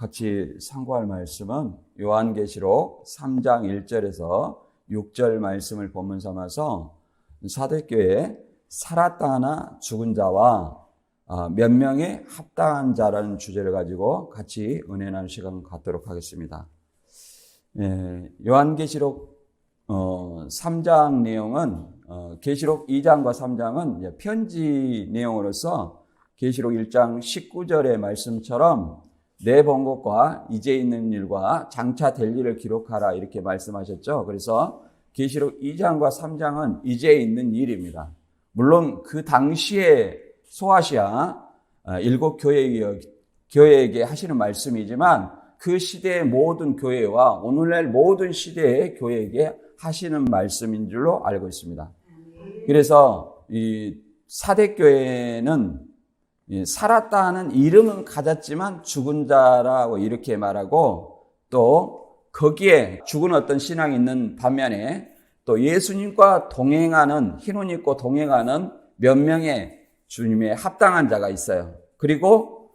같이 상고할 말씀은 요한계시록 3장 1절에서 6절 말씀을 본문 삼아서 사대교회에 살았다 하나 죽은 자와 몇 명의 합당한 자라는 주제를 가지고 같이 은혜 나눌 시간을 갖도록 하겠습니다. 요한계시록 3장 내용은 계시록 2장과 3장은 편지 내용으로서 계시록 1장 19절의 말씀처럼 내 본 것과 이제 있는 일과 장차 될 일을 기록하라 이렇게 말씀하셨죠. 그래서 계시록 2장과 3장은 이제 있는 일입니다. 물론 그 당시에 소아시아 일곱 교회에게 하시는 말씀이지만 그 시대의 모든 교회와 오늘날 모든 시대의 교회에게 하시는 말씀인 줄로 알고 있습니다. 그래서 이 사대교회는 살았다 하는 이름은 가졌지만 죽은 자라고 이렇게 말하고 또 거기에 죽은 어떤 신앙이 있는 반면에 또 예수님과 동행하는 흰옷 입고 동행하는 몇 명의 주님의 합당한 자가 있어요. 그리고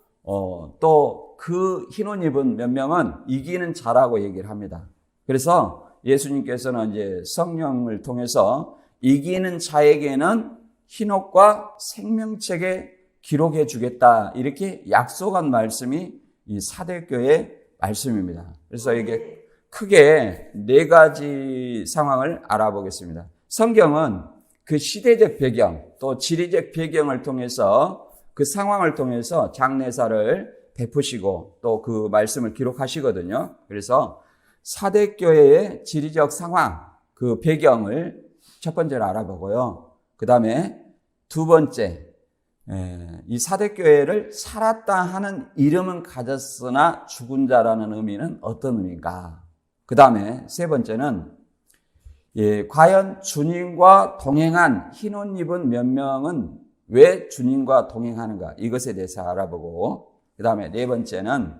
또 그 흰옷 입은 몇 명은 이기는 자라고 얘기를 합니다. 그래서 예수님께서는 이제 성령을 통해서 이기는 자에게는 흰옷과 생명책에 기록해 주겠다 이렇게 약속한 말씀이 이 사대교회의 말씀입니다. 그래서 이게 크게 네 가지 상황을 알아보겠습니다. 성경은 그 시대적 배경 또 지리적 배경을 통해서 그 상황을 통해서 장례사를 베푸시고 또 그 말씀을 기록하시거든요. 그래서 사대교회의 지리적 상황 그 배경을 첫 번째로 알아보고요. 그 다음에 두 번째 이 사대교회를 살았다 하는 이름은 가졌으나 죽은 자라는 의미는 어떤 의미인가? 그 다음에 세 번째는 과연 주님과 동행한 흰옷 입은 몇 명은 왜 주님과 동행하는가? 이것에 대해서 알아보고 그 다음에 네 번째는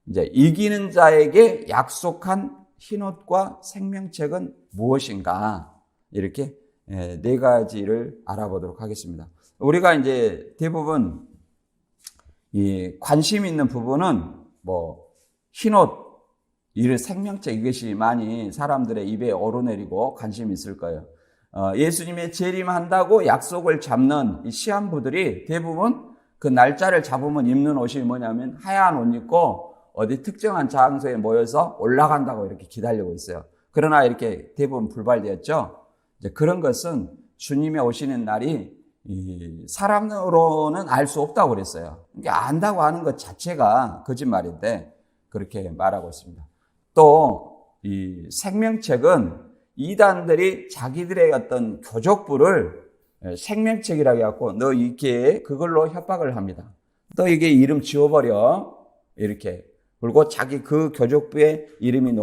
이제 이기는 자에게 약속한 흰옷과 생명책은 무엇인가? 이렇게 네 가지를 알아보도록 하겠습니다. 우리가 이제 대부분 이 관심 있는 부분은 흰옷, 이 생명책 이것이 많이 사람들의 입에 오르내리고 관심이 있을 거예요. 예수님의 재림한다고 약속을 잡는 이 시한부들이 대부분 그 날짜를 잡으면 입는 옷이 뭐냐면 하얀 옷 입고 어디 특정한 장소에 모여서 올라간다고 이렇게 기다리고 있어요. 그러나 이렇게 대부분 불발되었죠. 이제 그런 것은 주님의 오시는 날이 사람으로는 알 수 없다고 그랬어요. 그러니까 안다고 하는 것 자체가 거짓말인데 그렇게 말하고 있습니다. 또 이 생명책은 이단들이 자기들의 어떤 교족부를 생명책이라고 해갖고 너 이게 그걸로 협박을 합니다. 너 이게 이름 지워버려 이렇게. 그리고 자기 그 교족부에 이름이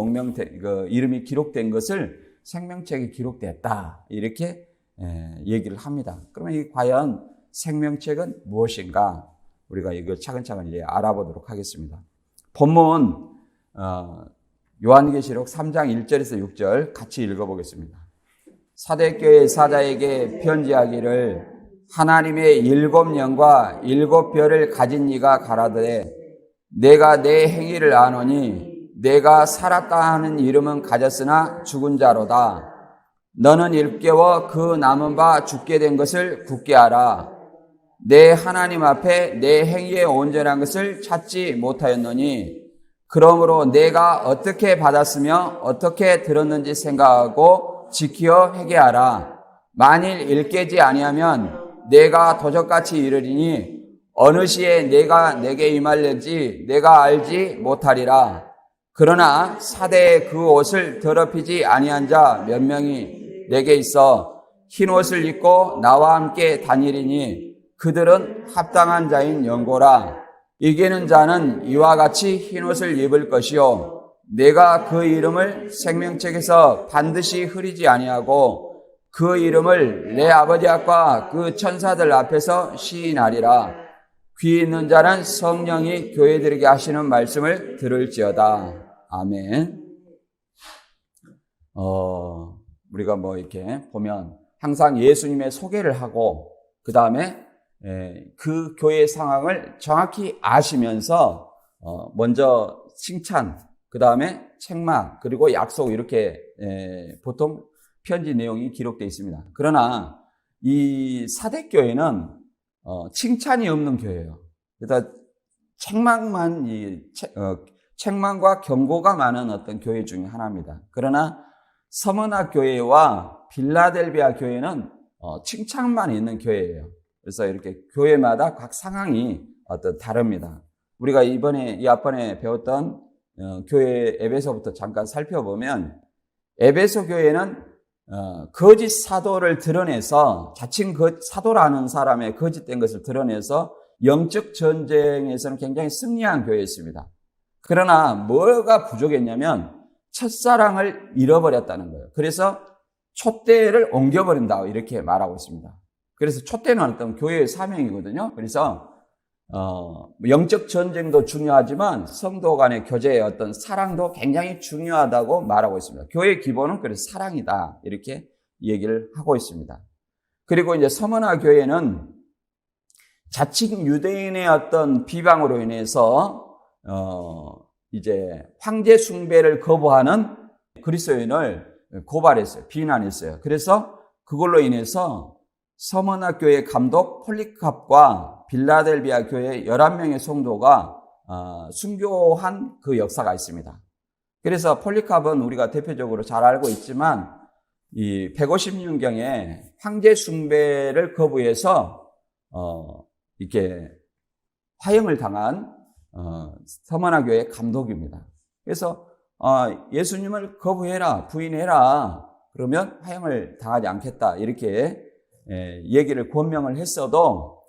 이름이 기록된 것을 생명책에 기록됐다 이렇게 얘기를 합니다. 그러면 이 과연 생명책은 무엇인가? 우리가 이걸 차근차근 이제 알아보도록 하겠습니다. 본문 요한계시록 3장 1절에서 6절 같이 읽어보겠습니다. 사대교회 사자에게 편지하기를 하나님의 7영과 7별을 가진 이가 가라되 내가 내 행위를 아노니 내가 살았다 하는 이름은 가졌으나 죽은 자로다. 너는 일깨워 그 남은 바 죽게 된 것을 굳게 하라. 내 하나님 앞에 내 행위의 온전한 것을 찾지 못하였노니 그러므로 내가 어떻게 받았으며 어떻게 들었는지 생각하고 지키어 회개하라. 만일 일깨지 아니하면 내가 도적같이 이르리니 어느 시에 내가 내게 임할는지 내가 알지 못하리라. 그러나 사대에 그 옷을 더럽히지 아니한 자 몇 명이 내게 있어 흰 옷을 입고 나와 함께 다니리니 그들은 합당한 자인 연고라. 이기는 자는 이와 같이 흰 옷을 입을 것이요 내가 그 이름을 생명책에서 반드시 흐리지 아니하고 그 이름을 내 아버지 앞과 그 천사들 앞에서 시인하리라. 귀 있는 자는 성령이 교회들에게 하시는 말씀을 들을지어다. 아멘. 우리가 이렇게 보면 항상 예수님의 소개를 하고 그 다음에 그 교회의 상황을 정확히 아시면서 먼저 칭찬, 그 다음에 책망, 그리고 약속 이렇게 보통 편지 내용이 기록되어 있습니다. 그러나 이 사대교회는 칭찬이 없는 교회예요. 그래서 책망과 경고가 많은 어떤 교회 중에 하나입니다. 그러나 서머나 교회와 빌라델비아 교회는 칭찬만 있는 교회예요. 그래서 이렇게 교회마다 각 상황이 다릅니다. 우리가 이 앞번에 배웠던 교회 에베소부터 잠깐 살펴보면 에베소 교회는 거짓 사도를 드러내서 자칭 사도라는 사람의 거짓된 것을 드러내서 영적 전쟁에서는 굉장히 승리한 교회였습니다. 그러나 뭐가 부족했냐면 첫사랑을 잃어버렸다는 거예요. 그래서 촛대를 옮겨버린다 이렇게 말하고 있습니다. 그래서 촛대는 어떤 교회의 사명이거든요. 그래서 영적 전쟁도 중요하지만 성도 간의 교제의 어떤 사랑도 굉장히 중요하다고 말하고 있습니다. 교회의 기본은 그래서 사랑이다 이렇게 얘기를 하고 있습니다. 그리고 이제 서머나 교회는 자칭 유대인의 어떤 비방으로 인해서 이제 황제 숭배를 거부하는 그리스도인을 고발했어요. 비난했어요. 그래서 그걸로 인해서 서머나 교회 감독 폴리캅과 빌라델비아 교회 11명의 성도가 순교한 그 역사가 있습니다. 그래서 폴리캅은 우리가 대표적으로 잘 알고 있지만 이 150년경에 황제 숭배를 거부해서 이렇게 화형을 당한 서머나 교회 감독입니다. 그래서 예수님을 거부해라, 부인해라. 그러면 화형을 당하지 않겠다. 이렇게 얘기를 권명을 했어도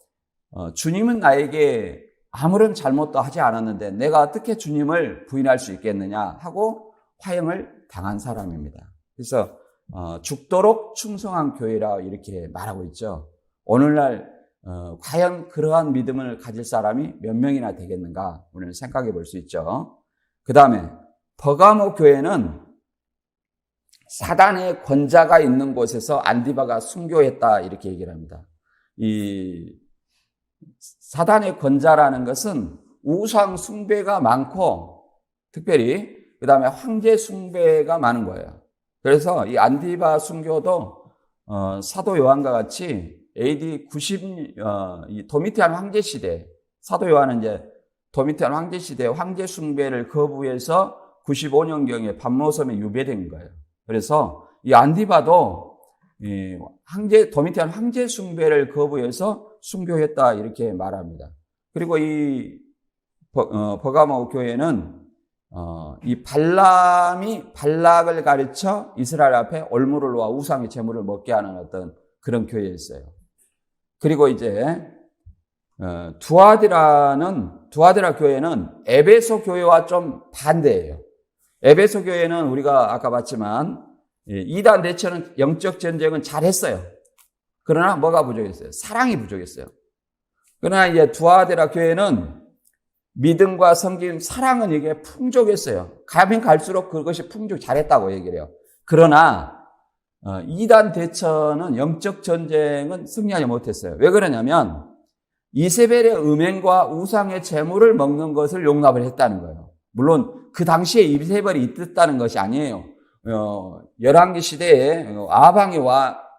주님은 나에게 아무런 잘못도 하지 않았는데 내가 어떻게 주님을 부인할 수 있겠느냐 하고 화형을 당한 사람입니다. 그래서 죽도록 충성한 교회라 이렇게 말하고 있죠. 오늘날 과연 그러한 믿음을 가질 사람이 몇 명이나 되겠는가 우리는 생각해 볼 수 있죠. 그 다음에 버가모 교회는 사단의 권자가 있는 곳에서 안디바가 순교했다 이렇게 얘기를 합니다. 이 사단의 권자라는 것은 우상 숭배가 많고 특별히 그 다음에 황제 숭배가 많은 거예요. 그래서 이 안디바 순교도 사도 요한과 같이 AD 90 도미티안 황제 시대 사도 요한은 이제 도미티안 황제 시대 황제 숭배를 거부해서 95년경에 밤모섬에 유배된 거예요. 그래서 이 안디바도 도미티안 황제 숭배를 거부해서 순교했다 이렇게 말합니다. 그리고 이 버가모 교회는 이 발람이 발락을 가르쳐 이스라엘 앞에 올무를 놓아 우상의 제물을 먹게 하는 어떤 그런 교회였어요. 그리고 이제 두아디라 교회는 에베소 교회와 좀 반대예요. 에베소 교회는 우리가 아까 봤지만 이단 대처는 영적 전쟁은 잘했어요. 그러나 뭐가 부족했어요? 사랑이 부족했어요. 그러나 이제 두아디라 교회는 믿음과 섬김, 사랑은 이게 풍족했어요. 가면 갈수록 그것이 잘했다고 얘기를 해요. 그러나 이단 대처는 영적 전쟁은 승리하지 못했어요. 왜 그러냐면 이세벨의 음행과 우상의 제물을 먹는 것을 용납을 했다는 거예요. 물론 그 당시에 이세벨이 있었다는 것이 아니에요. 열왕기 시대에 아방이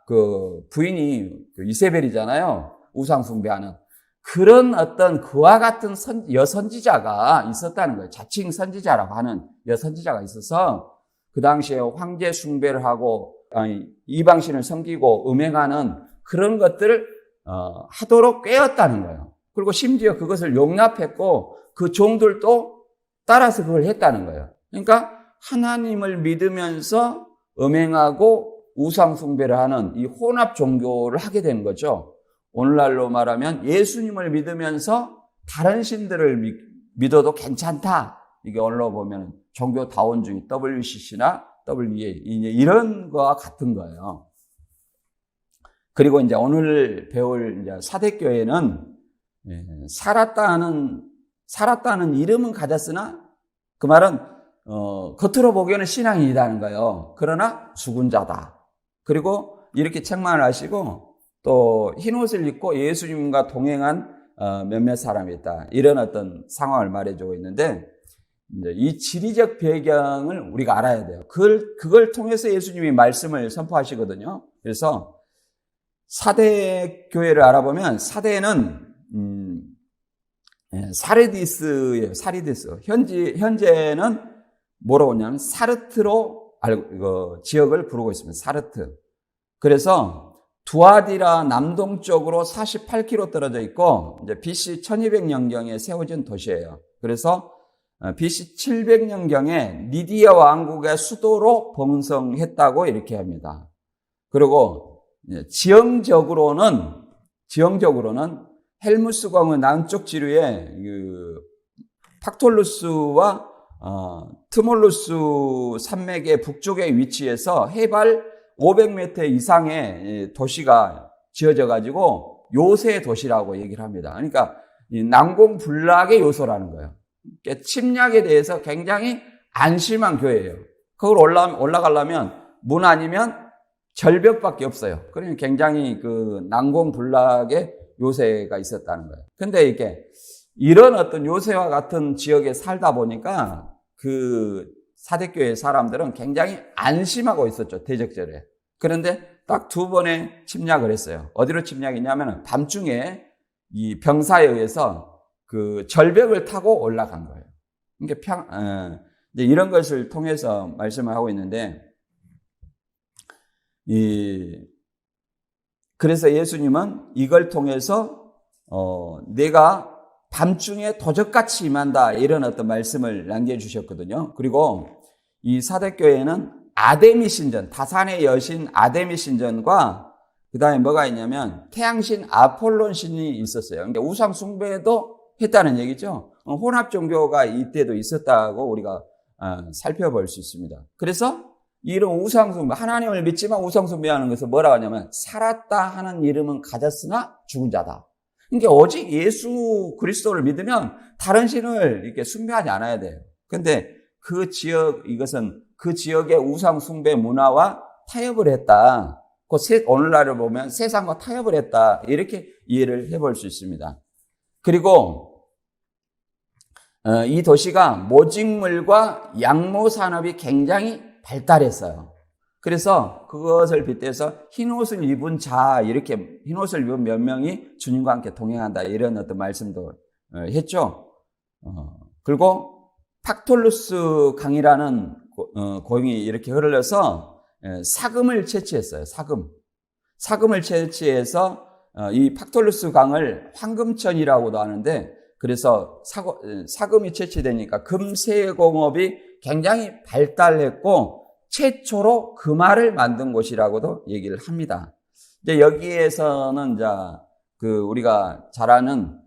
그 부인이 이세벨이잖아요. 우상 숭배하는. 그런 어떤 그와 같은 여선지자가 있었다는 거예요. 자칭 선지자라고 하는 여선지자가 있어서 그 당시에 황제 숭배를 하고 이방신을 섬기고 음행하는 그런 것들을 하도록 꾀었다는 거예요. 그리고 심지어 그것을 용납했고 그 종들도 따라서 그걸 했다는 거예요. 그러니까 하나님을 믿으면서 음행하고 우상 숭배를 하는 이 혼합 종교를 하게 된 거죠. 오늘날로 말하면 예수님을 믿으면서 다른 신들을 믿어도 괜찮다. 이게 오늘로 보면 종교다원주의 WCC나 WEA 이런 거와 같은 거예요. 그리고 이제 오늘 배울 이제 사대교회는 살았다는 이름은 가졌으나 그 말은 겉으로 보기에는 신앙이 있다는 거예요. 그러나 죽은 자다. 그리고 이렇게 책망을 하시고 또 흰옷을 입고 예수님과 동행한 몇몇 사람이 있다. 이런 어떤 상황을 말해주고 있는데 이제 이 지리적 배경을 우리가 알아야 돼요. 그걸 통해서 예수님이 말씀을 선포하시거든요. 그래서 사대 교회를 알아보면 사대는 사르디스예요. 사르디스. 현재는 뭐라고 하냐면 사르트로 지역을 부르고 있습니다. 사르트. 그래서 두아디라 남동쪽으로 48km 떨어져 있고 이제 BC 1200년경에 세워진 도시예요. 그래서 BC 700년경에 리디아 왕국의 수도로 번성했다고 이렇게 합니다. 그리고 지형적으로는 헬무스강의 남쪽 지류에 팍톨루스와 트몰루스 산맥의 북쪽에 위치해서 해발 500m 이상의 도시가 지어져 가지고 요새 도시라고 얘기를 합니다. 그러니까 이 난공불락의 요소라는 거예요. 그러니까 침략에 대해서 굉장히 안심한 교회예요. 그걸 올라가려면 문 아니면 절벽밖에 없어요. 그러니 굉장히 그 난공불락의 요새가 있었다는 거예요. 근데 이게 이런 어떤 요새와 같은 지역에 살다 보니까 그 사대교회 사람들은 굉장히 안심하고 있었죠. 대적절에. 그런데 딱 2번의 침략을 했어요. 어디로 침략했냐면 밤중에 이 병사에 의해서 그 절벽을 타고 올라간 거예요. 그러니까 이제 이런 것을 통해서 말씀을 하고 있는데 그래서 예수님은 이걸 통해서 내가 밤중에 도적같이 임한다 이런 어떤 말씀을 남겨주셨거든요. 그리고 이 사대교회는 아데미 신전, 다산의 여신 아데미 신전과 그 다음에 뭐가 있냐면 태양신 아폴론 신이 있었어요. 그러니까 우상 숭배도 했다는 얘기죠. 혼합 종교가 이때도 있었다고 우리가 살펴볼 수 있습니다. 그래서 이런 우상 숭배, 하나님을 믿지만 우상 숭배하는 것을 뭐라고 하냐면 살았다 하는 이름은 가졌으나 죽은 자다. 그러니까 오직 예수 그리스도를 믿으면 다른 신을 이렇게 숭배하지 않아야 돼요. 근데 이것은 그 지역의 우상 숭배 문화와 타협을 했다. 오늘날을 보면 세상과 타협을 했다. 이렇게 이해를 해볼 수 있습니다. 그리고 이 도시가 모직물과 양모 산업이 굉장히 발달했어요. 그래서 그것을 빗대서 흰옷을 입은 자, 이렇게 흰옷을 입은 몇 명이 주님과 함께 동행한다. 이런 어떤 말씀도 했죠. 그리고 팍톨루스 강이라는 고용이 이렇게 흐르면서 사금을 채취했어요. 사금을 채취해서 이 팍톨루스 강을 황금천이라고도 하는데 그래서 사금이 채취되니까 금세공업이 굉장히 발달했고 최초로 금화를 만든 곳이라고도 얘기를 합니다. 이제 여기에서는 이제 우리가 잘 아는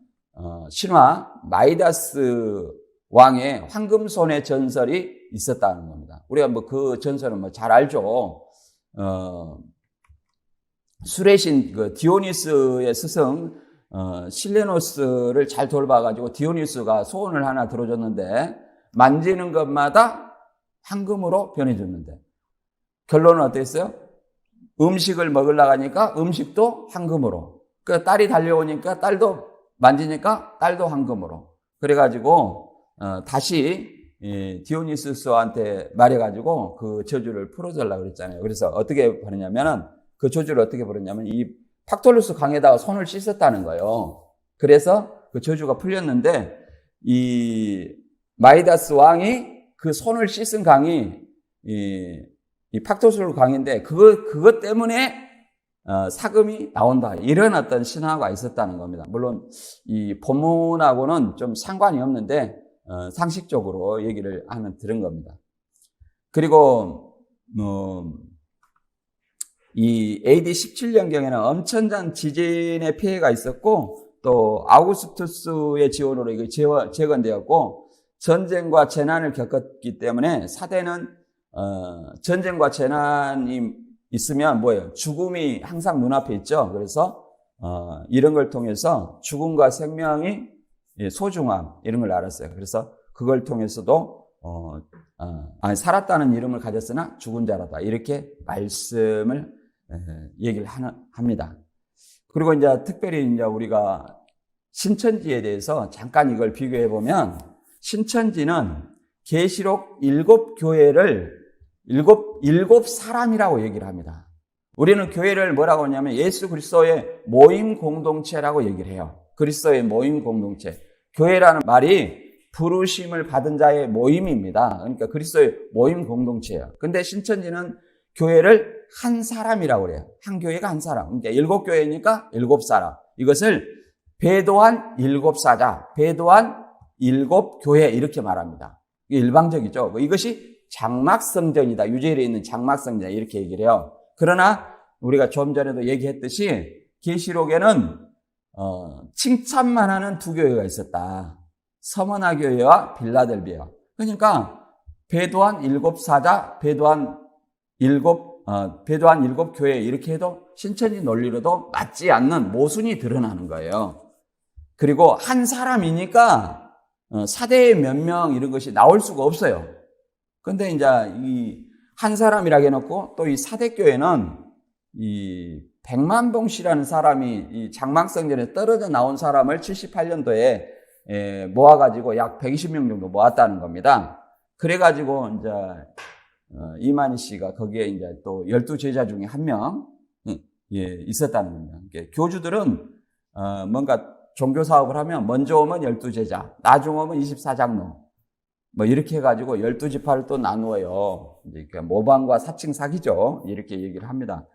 신화 마이다스 왕의 황금손의 전설이 있었다는 겁니다. 우리가 그 전설은 잘 알죠. 수레신 디오니스의 스승 실레노스를 잘 돌봐가지고 디오니스가 소원을 하나 들어줬는데 만지는 것마다 황금으로 변해줬는데 결론은 어땠어요? 음식을 먹으려고 하니까 음식도 황금으로, 그 딸이 달려오니까 딸도 만지니까 딸도 황금으로. 그래가지고 다시 디오니스스한테 말해가지고 그 저주를 풀어달라고 그랬잖아요. 그래서 어떻게 벌였냐면은 그 저주를 어떻게 벌였냐면 이 팍톨루스 강에다가 손을 씻었다는 거예요. 그래서 그 저주가 풀렸는데 이 마이다스 왕이 그 손을 씻은 강이 이 팍톨루스 강인데 그것 때문에 사금이 나온다. 이런 어떤 신화가 있었다는 겁니다. 물론 이 본문하고는 좀 상관이 없는데 상식적으로 얘기를 들은 겁니다. 그리고 이 AD 17년경에는 엄청난 지진의 피해가 있었고 또 아우구스투스의 지원으로 이게 재건되었고 전쟁과 재난을 겪었기 때문에 사대는 전쟁과 재난이 있으면 뭐예요? 죽음이 항상 눈앞에 있죠. 그래서 이런 걸 통해서 죽음과 생명이 소중함 이런 걸 알았어요. 그래서 그걸 통해서도 살았다는 이름을 가졌으나 죽은 자라다 이렇게 말씀을 얘기를 합니다. 그리고 이제 특별히 이제 우리가 신천지에 대해서 잠깐 이걸 비교해 보면 신천지는 계시록 7교회를 일곱 사람이라고 얘기를 합니다. 우리는 교회를 뭐라고 하냐면 예수 그리스도의 모임 공동체라고 얘기를 해요. 그리스도의 모임 공동체. 교회라는 말이 부르심을 받은 자의 모임입니다. 그러니까 그리스도의 모임 공동체예요. 근데 신천지는 교회를 한 사람이라고 그래요. 한 교회가 한 사람. 그러니까 7교회니까 7사람. 이것을 배도한 7사자, 배도한 7교회 이렇게 말합니다. 이게 일방적이죠. 이것이 장막성전이다. 유재일에 있는 장막성전 이렇게 얘기를 해요. 그러나 우리가 좀 전에도 얘기했듯이 계시록에는 칭찬만 하는 두 교회가 있었다. 서머나 교회와 빌라델비아. 그러니까 배도한 7사자, 배도한 7교회 이렇게 해도 신천지 논리로도 맞지 않는 모순이 드러나는 거예요. 그리고 한 사람이니까 사대의 몇 명 이런 것이 나올 수가 없어요. 근데 이제 이 한 사람이라고 해놓고 또 이 사대교회는 이 백만봉 씨라는 사람이 이 장막성전에 떨어져 나온 사람을 78년도에 모아가지고 약 120명 정도 모았다는 겁니다. 그래가지고 이제 이만희 씨가 거기에 이제 또 12제자 중에 한 명 있었다는 겁니다. 교주들은 뭔가 종교 사업을 하면 먼저 오면 12제자, 나중 오면 24장로 뭐 이렇게 해가지고 12지파를 또 나누어요. 이제 모방과 사칭 사기죠. 이렇게 얘기를 합니다.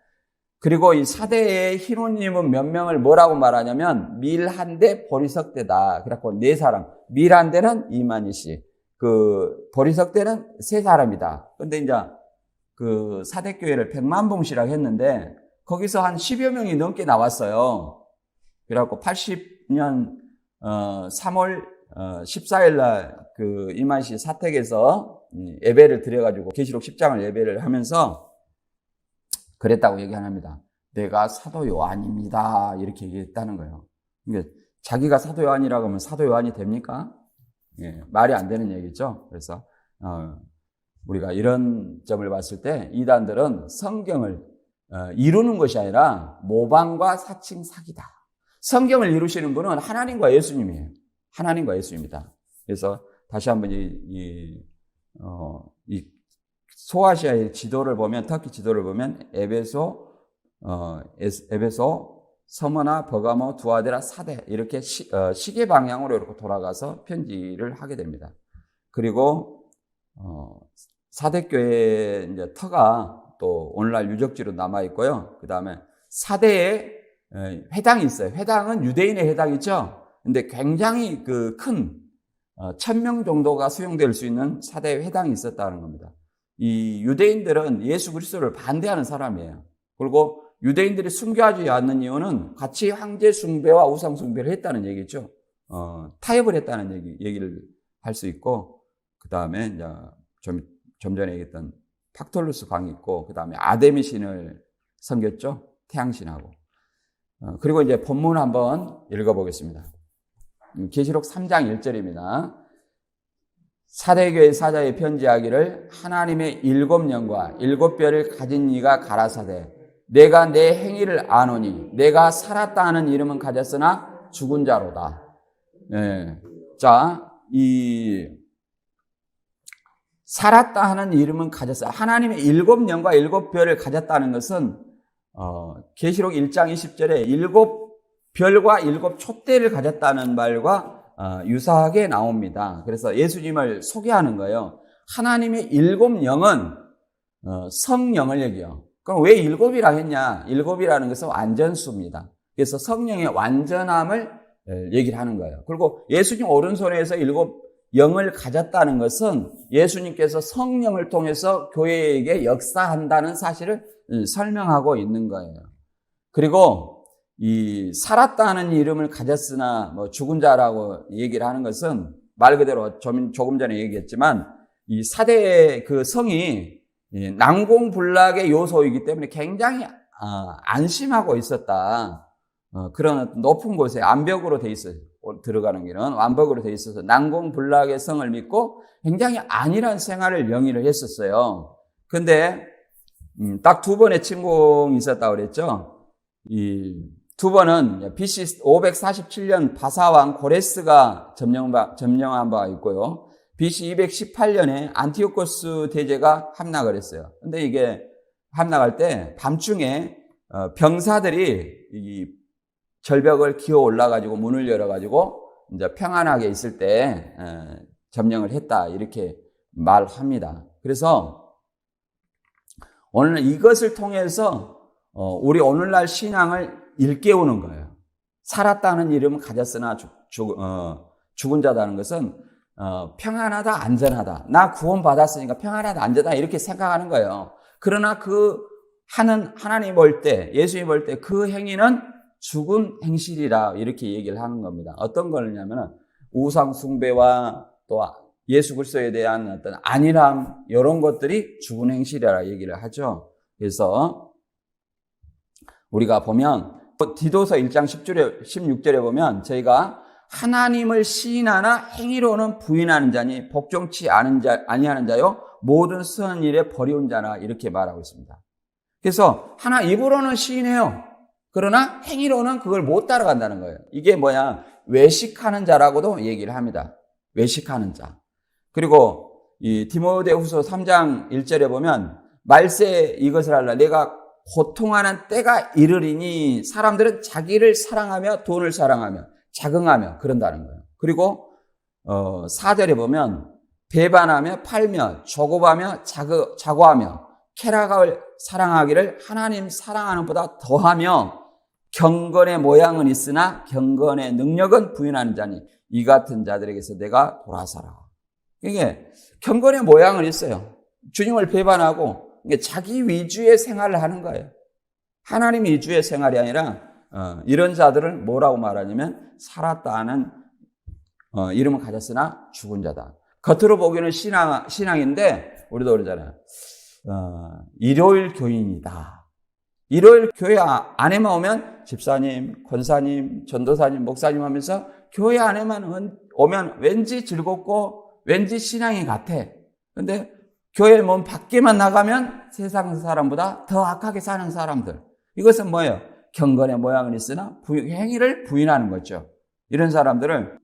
그리고 이 사대의 희노님은 몇 명을 뭐라고 말하냐면 밀한대 보리석대다. 그래갖고 4사람. 밀한대는 이만희 씨. 보리석대는 3사람이다. 근데 이제 그 사대교회를 백만봉씨라고 했는데 거기서 한 10여 명이 넘게 나왔어요. 그래갖고 80년 3월 14일 날 그 이만희 씨 사택에서 예배를 드려가지고 계시록 10장을 예배를 하면서 그랬다고 얘기 안 합니다. 내가 사도 요한입니다. 이렇게 얘기했다는 거예요. 그러니까 자기가 사도 요한이라고 하면 사도 요한이 됩니까? 예, 말이 안 되는 얘기죠. 그래서 우리가 이런 점을 봤을 때 이단들은 성경을 이루는 것이 아니라 모방과 사칭 사기다. 성경을 이루시는 분은 하나님과 예수님이에요. 하나님과 예수입니다. 그래서 다시 한번 이 소아시아의 지도를 보면, 터키 지도를 보면 에베소, 서머나, 버가모, 두아데라, 사대 이렇게 시계 방향으로 이렇게 돌아가서 편지를 하게 됩니다. 그리고 사대교회 이제 터가 또 오늘날 유적지로 남아 있고요. 그 다음에 사대에 회당이 있어요. 회당은 유대인의 회당이죠. 근데 굉장히 큰 1000명 정도가 수용될 수 있는 사대 회당이 있었다는 겁니다. 이 유대인들은 예수 그리스도를 반대하는 사람이에요. 그리고 유대인들이 순교하지 않는 이유는 같이 황제 숭배와 우상 숭배를 했다는 얘기죠. 타협을 했다는 얘기를 할 수 있고, 그 다음에 이제 좀 전에 얘기했던 팍톨루스 광이 있고, 그 다음에 아데미 신을 섬겼죠. 태양신하고. 그리고 이제 본문 한번 읽어보겠습니다. 계시록 3장 1절입니다. 사대교회 사자의 편지하기를 하나님의 7영과 7뼈를 가진 이가 가라사대 내가 내 행위를 아노니 내가 살았다 하는 이름은 가졌으나 죽은 자로다. 예. 자, 이 살았다 하는 이름은 가졌어요. 하나님의 7영과 7뼈를 가졌다는 것은 계시록 1장 20절에 7별과 7촛대를 가졌다는 말과 유사하게 나옵니다. 그래서 예수님을 소개하는 거예요. 하나님의 7영은 성령을 얘기해요. 그럼 왜 7이라 했냐? 7이라는 것은 완전수입니다. 그래서 성령의 완전함을 얘기를 하는 거예요. 그리고 예수님 오른손에서 7영을 가졌다는 것은 예수님께서 성령을 통해서 교회에게 역사한다는 사실을 설명하고 있는 거예요. 그리고 이 살았다는 이름을 가졌으나 죽은 자라고 얘기를 하는 것은 말 그대로 조금 전에 얘기했지만 이 사대의 그 성이 난공불락의 요소이기 때문에 굉장히 안심하고 있었다. 그런 높은 곳에 암벽으로 돼 있어요. 들어가는 길은 완벽으로 돼 있어서 난공불락의 성을 믿고 굉장히 안일한 생활을 영위를 했었어요. 근데 딱 2번의 침공이 있었다고 그랬죠. 이 2번은 BC 547년 바사왕 고레스가 점령한 바가 있고요. BC 218년에 안티오코스 대제가 함락을 했어요. 근데 이게 함락할 때 밤중에 병사들이 이 절벽을 기어 올라가지고 문을 열어가지고 이제 평안하게 있을 때 점령을 했다 이렇게 말합니다. 그래서 오늘 이것을 통해서 우리 오늘날 신앙을 일깨우는 거예요. 살았다는 이름은 가졌으나 죽은 자다는 것은 평안하다, 안전하다. 나 구원받았으니까 평안하다, 안전하다 이렇게 생각하는 거예요. 그러나 하나님 볼 때, 예수님 볼 때 그 행위는 죽은 행실이라 이렇게 얘기를 하는 겁니다. 어떤 거냐면 우상 숭배와 또 예수 그리스도에 대한 어떤 안일함 이런 것들이 죽은 행실이라 얘기를 하죠. 그래서 우리가 보면 디도서 1장 16절에 보면 저희가 하나님을 시인하나 행위로는 부인하는 자니 복종치 아니하는 자요 모든 선한 일에 버리운 자나 이렇게 말하고 있습니다. 그래서 입으로는 시인해요. 그러나 행위로는 그걸 못 따라간다는 거예요. 이게 뭐야? 외식하는 자라고도 얘기를 합니다. 외식하는 자. 그리고 이 디모데후서 3장 1절에 보면 말세 이것을 하려 내가 고통하는 때가 이르리니 사람들은 자기를 사랑하며 돈을 사랑하며 자긍하며 그런다는 거예요. 그리고 4절에 보면 배반하며 팔며 조급하며 자고하며 쾌락을 사랑하기를 하나님 사랑하는 보다 더하며 경건의 모양은 있으나 경건의 능력은 부인하는 자니 이 같은 자들에게서 내가 돌아서라. 이게 경건의 모양은 있어요. 주님을 배반하고 자기 위주의 생활을 하는 거예요. 하나님 위주의 생활이 아니라 이런 자들을 뭐라고 말하냐면 살았다는 이름을 가졌으나 죽은 자다. 겉으로 보기에는 신앙인데 우리도 그러잖아요. 일요일 교인이다. 일요일 교회 안에만 오면 집사님, 권사님, 전도사님, 목사님 하면서 교회 안에만 오면 왠지 즐겁고 왠지 신앙이 같아. 근데 교회 문 밖에만 나가면 세상 사람보다 더 악하게 사는 사람들. 이것은 뭐예요? 경건의 모양은 있으나 행위를 부인하는 거죠. 이런 사람들을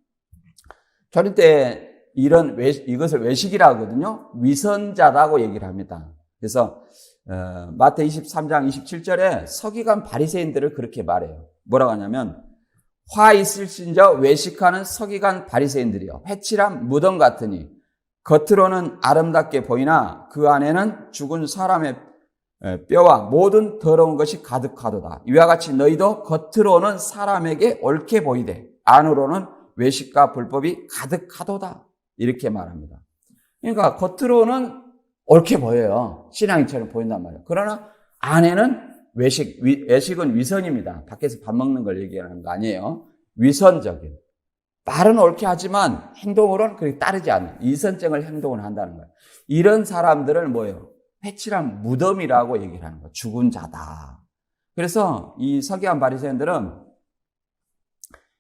저런 때 이것을 외식이라고 하거든요. 위선자라고 얘기를 합니다. 그래서 마태 23장 27절에 서기관 바리새인들을 그렇게 말해요. 뭐라고 하냐면 화 있을진저 외식하는 서기관 바리새인들이요 회칠한 무덤 같으니 겉으로는 아름답게 보이나 그 안에는 죽은 사람의 뼈와 모든 더러운 것이 가득하도다. 이와 같이 너희도 겉으로는 사람에게 옳게 보이되 안으로는 외식과 불법이 가득하도다. 이렇게 말합니다. 그러니까 겉으로는 옳게 보여요. 신앙인처럼 보인단 말이에요. 그러나 안에는 외식은 위선입니다. 밖에서 밥 먹는 걸 얘기하는 거 아니에요. 위선적인. 말은 옳게 하지만 행동으로는 그렇게 따르지 않는 이선적인 행동을 한다는 거예요. 이런 사람들을 뭐예요? 회칠한 무덤이라고 얘기를 하는 거예요. 죽은 자다. 그래서 이 서기관 바리새인들은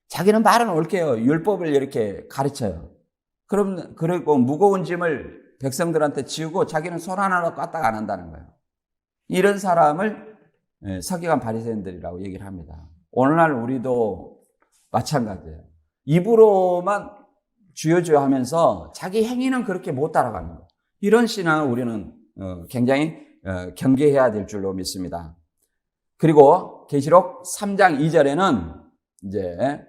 자기는 말은 옳게 해요. 율법을 이렇게 가르쳐요. 그리고 무거운 짐을 백성들한테 지우고 자기는 손 하나로 까딱 안 한다는 거예요. 이런 사람을 서기관 바리새인들이라고 얘기를 합니다. 오늘날 우리도 마찬가지예요. 입으로만 주여 하면서 자기 행위는 그렇게 못 따라가는 거예요. 이런 신앙을 우리는 굉장히 경계해야 될 줄로 믿습니다. 그리고 계시록 3장 2절에는 이제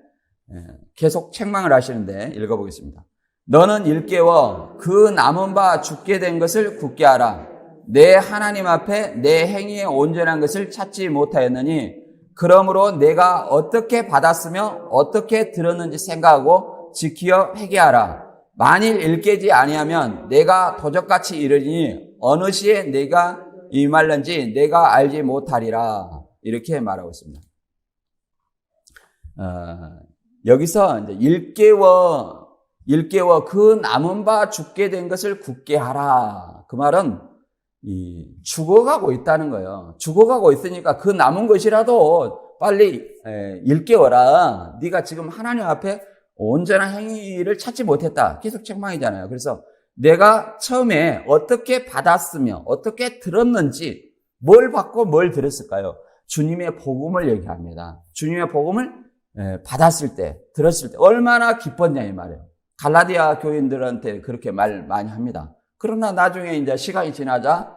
계속 책망을 하시는데 읽어보겠습니다. 너는 일깨워 그 남은 바 죽게 된 것을 굳게 하라. 내 하나님 앞에 내 행위의 온전한 것을 찾지 못하였느니 그러므로 내가 어떻게 받았으며 어떻게 들었는지 생각하고 지키어 회개하라. 만일 일깨지 아니하면 내가 도적같이 이르리니 어느 시에 내가 임할는지 내가 알지 못하리라. 이렇게 말하고 있습니다. 여기서 이제 일깨워 그 남은 바 죽게 된 것을 굳게 하라. 그 말은 죽어가고 있다는 거예요. 죽어가고 있으니까 그 남은 것이라도 빨리 일깨워라. 네가 지금 하나님 앞에 온전한 행위를 찾지 못했다. 계속 책망이잖아요. 그래서 내가 처음에 어떻게 받았으며 어떻게 들었는지 뭘 받고 뭘 들었을까요? 주님의 복음을 얘기합니다. 주님의 복음을 받았을 때, 들었을 때 얼마나 기뻤냐 이 말이에요. 갈라디아 교인들한테 그렇게 말 많이 합니다. 그러나 나중에 이제 시간이 지나자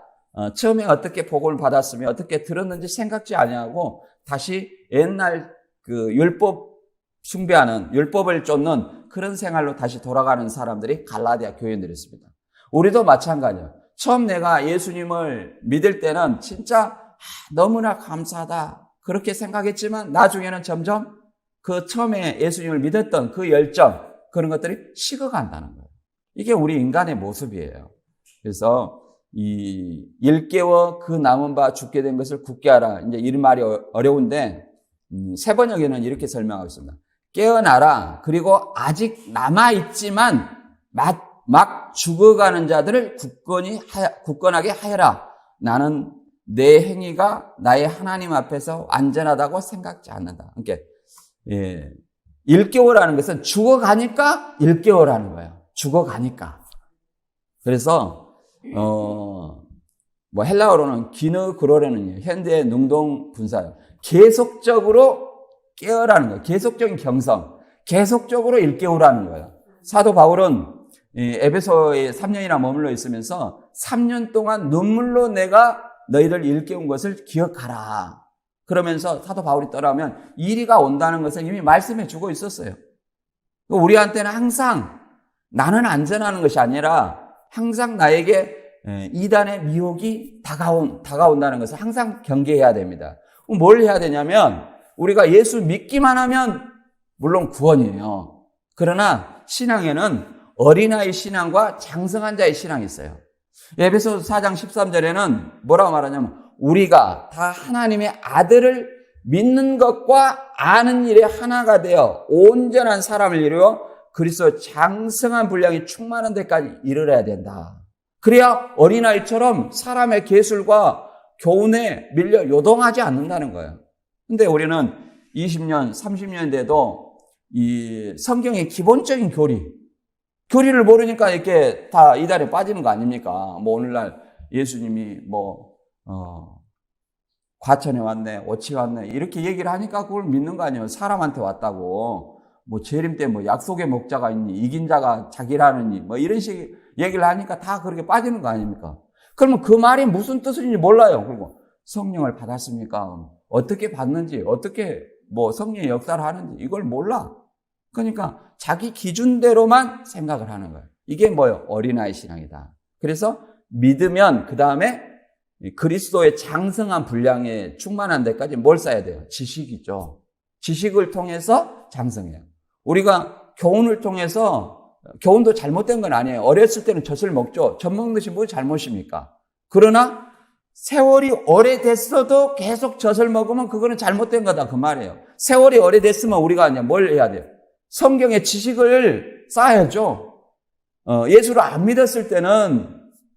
처음에 어떻게 복음을 받았으며 어떻게 들었는지 생각지 아니하고 다시 옛날 그 율법 숭배하는, 율법을 쫓는 그런 생활로 다시 돌아가는 사람들이 갈라디아 교인들이었습니다. 우리도 마찬가지예요. 처음 내가 예수님을 믿을 때는 진짜 너무나 감사하다 그렇게 생각했지만 나중에는 점점 그 처음에 예수님을 믿었던 그 열정, 그런 것들이 식어간다는 거예요. 이게 우리 인간의 모습이에요. 그래서 이 일깨워 그 남은 바 죽게 된 것을 굳게 하라. 이제 이 말이 어려운데 세 번역에는 이렇게 설명하고 있습니다. 깨어나라. 그리고 아직 남아있지만 막 죽어가는 자들을 굳건하게 하여라. 나는 내 행위가 나의 하나님 앞에서 완전하다고 생각지 않는다. 그러니까 일깨워라는 것은 죽어가니까 일깨워라는 거예요. 죽어가니까. 그래서 뭐 헬라어로는 기느그로라는 현대의 능동 분사예요. 계속적으로 깨어라는 거예요. 계속적인 경성, 계속적으로 일깨우라는 거예요. 사도 바울은 에베소에 3년이나 머물러 있으면서 3년 동안 눈물로 내가 너희를 일깨운 것을 기억하라. 그러면서 사도 바울이 떠나면 이리가 온다는 것을 이미 말씀해 주고 있었어요. 우리한테는 항상 나는 안전하는 것이 아니라 항상 나에게 이단의 미혹이 다가온다는 것을 항상 경계해야 됩니다. 뭘 해야 되냐면 우리가 예수 믿기만 하면 물론 구원이에요. 그러나 신앙에는 어린아이 신앙과 장성한 자의 신앙이 있어요. 에베소서 4장 13절에는 뭐라고 말하냐면 우리가 다 하나님의 아들을 믿는 것과 아는 일에 하나가 되어 온전한 사람을 이루어 그리스도 장성한 분량이 충만한 데까지 이르러야 된다. 그래야 어린아이처럼 사람의 계술과 교훈에 밀려 요동하지 않는다는 거예요. 근데 우리는 20년, 30년 돼도 이 성경의 기본적인 교리를 모르니까 이렇게 다 이달에 빠지는 거 아닙니까? 뭐 오늘날 예수님이 과천에 왔네, 오치 왔네 이렇게 얘기를 하니까 그걸 믿는 거 아니에요. 사람한테 왔다고. 뭐 재림 때 뭐 약속의 목자가 있니, 이긴 자가 자기라느니 뭐 이런 식 얘기를 하니까 다 그렇게 빠지는 거 아닙니까? 그러면 그 말이 무슨 뜻인지 몰라요. 그리고 성령을 받았습니까? 어떻게 받는지, 어떻게 뭐 성령의 역사를 하는지 이걸 몰라. 그러니까 자기 기준대로만 생각을 하는 거예요. 이게 뭐예요? 어린아이 신앙이다. 그래서 믿으면 그 다음에 그리스도의 장성한 분량에 충만한 데까지 뭘 쌓아야 돼요? 지식이죠. 지식을 통해서 장성해요. 우리가 교훈을 통해서, 교훈도 잘못된 건 아니에요. 어렸을 때는 젖을 먹죠. 젖 먹는 것이 뭐 잘못입니까? 그러나 세월이 오래됐어도 계속 젖을 먹으면 그거는 잘못된 거다 그 말이에요. 세월이 오래됐으면 우리가 이제 뭘 해야 돼요? 성경의 지식을 쌓아야죠. 예수를 안 믿었을 때는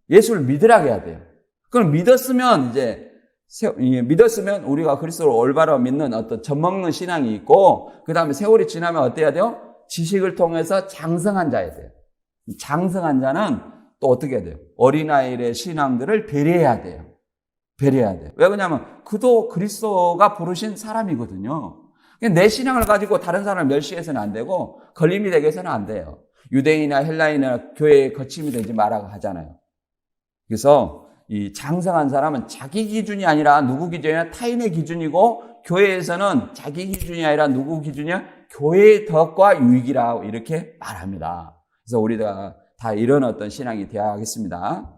예수를 믿으라고 해야 돼요. 그럼 믿었으면 믿었으면 우리가 그리스도를 올바로 믿는 어떤 젖먹는 신앙이 있고, 그 다음에 세월이 지나면 어때야 돼요? 지식을 통해서 장성한 자야 돼요. 장성한 자는 또 어떻게 해야 돼요? 어린아이의 신앙들을 배려해야 돼요. 배려해야 돼요. 왜 그러냐면 그도 그리스도가 부르신 사람이거든요. 내 신앙을 가지고 다른 사람을 멸시해서는 안 되고 걸림이 되게 해서는 안 돼요. 유대인이나 헬라인이나 교회의 거침이 되지 말라고 하잖아요. 그래서 이 장성한 사람은 자기 기준이 아니라 누구 기준이냐? 타인의 기준이고, 교회에서는 자기 기준이 아니라 누구 기준이냐? 교회의 덕과 유익이라고 이렇게 말합니다. 그래서 우리가 다 이런 어떤 신앙이 되어야 하겠습니다.